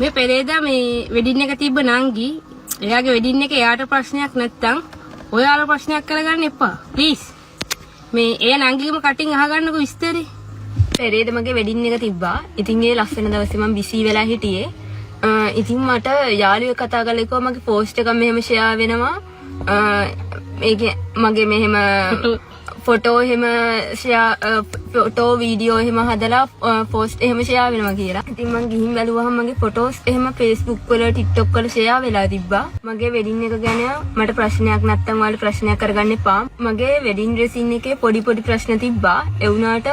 මේ පෙරේදා මේ වෙඩින් එක තිබ්බ නංගි. එයාගේ වෙඩින් එකේ එයාට ප්‍රශ්නයක් නැත්තම් ඔයාලා ප්‍රශ්නයක් කරගන්න එපා. ප්ලීස්. මේ ඒ නංගිගම කටින් අහගන්නකෝ විස්තරේ. පෙරේද මගේ වෙඩින් එක තිබ්බා. ඉතින් ඒ ලස්සන දවසේ මම බිසි වෙලා හිටියේ. ඉතින් මට යාළුවෙක් කතා කරලා කිව්වා මගේ පෝස්ට් එකක් මෙහෙම ෂෙයා වෙනවා. මේකේ මගේ මෙහෙම ෆොටෝ එහෙම ෆොටෝ වීඩියෝ එහෙම හදලා පෝස්ට් එහෙම ෂෙයා වෙනවා කියලා. ඉතින් මම ගිහින් බැලුවහම මගේ ෆොටෝස් එහෙම Facebook වල TikTok වල ෂෙයා වෙලා තිබ්බා. මගේ වෙඩින් එක ගැන මට ප්‍රශ්නයක් නැත්තම් ඔයාලා ප්‍රශ්නයක් කරගන්න එපා. මගේ වෙඩින් ඩ්‍රෙසින් එකේ පොඩි ප්‍රශ්න තිබ්බා. ඒ වුණාට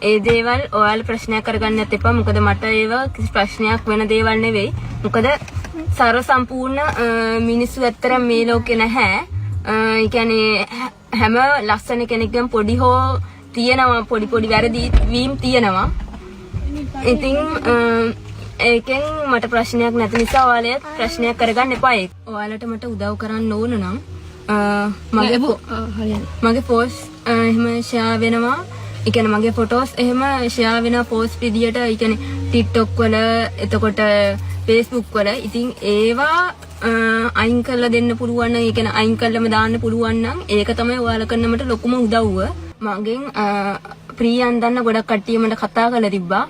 ඒ දේවල් ඔයාලා ප්‍රශ්නයක් කරගන්නත් එපා. මොකද මට ඒව කිසි ප්‍රශ්නයක් වෙන දේවල් නෙවෙයි. මොකද සර්ව සම්පූර්ණ මිනිස්සු ඇත්තටම මේ ලෝකේ නැහැ. ඒ කියන්නේ හැම ලස්සන කෙනෙක්ගම පොඩි හෝ තියෙනවා පොඩි වැරදි වීම් තියෙනවා. ඉතින් ඒකෙන් මට ප්‍රශ්නයක් නැති නිසා ඔයාලා ප්‍රශ්නයක් කරගන්න එපා. ඔයාලට මට උදව් කරන්න ඕන නම් මගේ පෝස්ට් එහෙම ෂෙයා වෙනවා. ඒ කියන්නේ මගේ ෆොටෝස් එහෙම ෂෙයා වෙන පෝස්ට් විදියට ඒ කියන්නේ TikTok වල එතකොට Facebook වල ඉතින් ඒවා අයින් කරලා දෙන්න පුළුවන් නම් ඒ කියන්නේ අයින් කරලම දාන්න පුළුවන් නම් ඒක තමයි ඔයාලා කරන මට ලොකුම උදව්ව. මගෙන් ප්‍රියන් දන්න ගොඩක් කට්ටිය මට කතා කරලා තිබ්බා.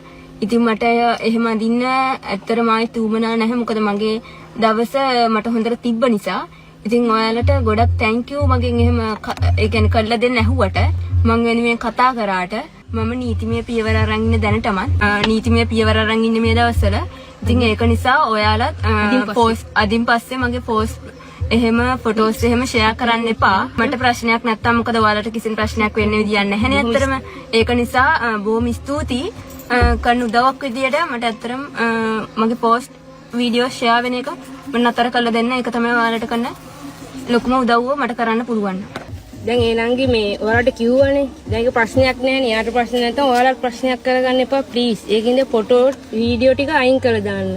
ඉතින් මට එහෙම අදින්න ඇත්තටම ආයෙත් උවමනා නැහැ. මොකද මගේ දවස මට හොඳට තිබ්බ නිසා. ඉතින් ඔයාලට ගොඩක් thank you මගෙන් එහෙම ඒ කියන්නේ කරලා දෙන්න ඇහුවට මම වෙනුවෙන් කතා කරාට මම නීතිමය පියවර අරන් ඉන්න දැනටමත් නීතිමය පියවර අරන් ඉන්නේ මේ දවස්වල. ඉතින් ඒක නිසා ඔයාලත් පෝස්ට් අදින් පස්සේ මගේ පෝස්ට් එහෙම ෆොටෝස් එහෙම ෂෙයා කරන්න එපා. මට ප්‍රශ්නයක් නැත්තම් මොකද ඔයාලට කිසිම ප්‍රශ්නයක් වෙන්න විදියක් නැහැ නේ ඇත්තටම. ඒක නිසා බොහොම ස්තුතියි කරන උදව්වක් විදියට මට ඇත්තටම මගේ පෝස්ට් වීඩියෝ ෂෙයා වෙන එක මම නතර කරලා දෙන්න. ඒක තමයි ඔයාලට කරන ලොකුම උදව්ව මට කරන්න පුළුවන්. දැන් ඒ නංගි මේ ඔයාලට කිව්වනේ. දැන් ඒක ප්‍රශ්නයක් නෑනේ. යාට ප්‍රශ්න නැත්නම් ඔයාලට ප්‍රශ්නයක් කරගන්න එපා ප්ලීස්. ඒකින්ද ෆොටෝ වීඩියෝ ටික අයින් කරලා දාන්න.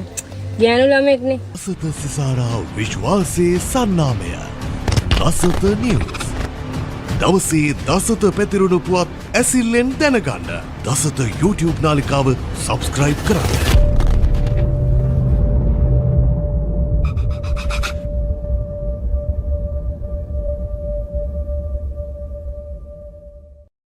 ගෑනු ළමෙක්නේ. දසත සිසාරා විශ්වාසයේ සන්නාමය. දසත නිවුස්. දවසේ දසත පැතිරුණු පුවත් ඇසිල්ලෙන් දැනගන්න. දසත YouTube නාලිකාව සබ්ස්ක්‍රයිබ් කරන්න.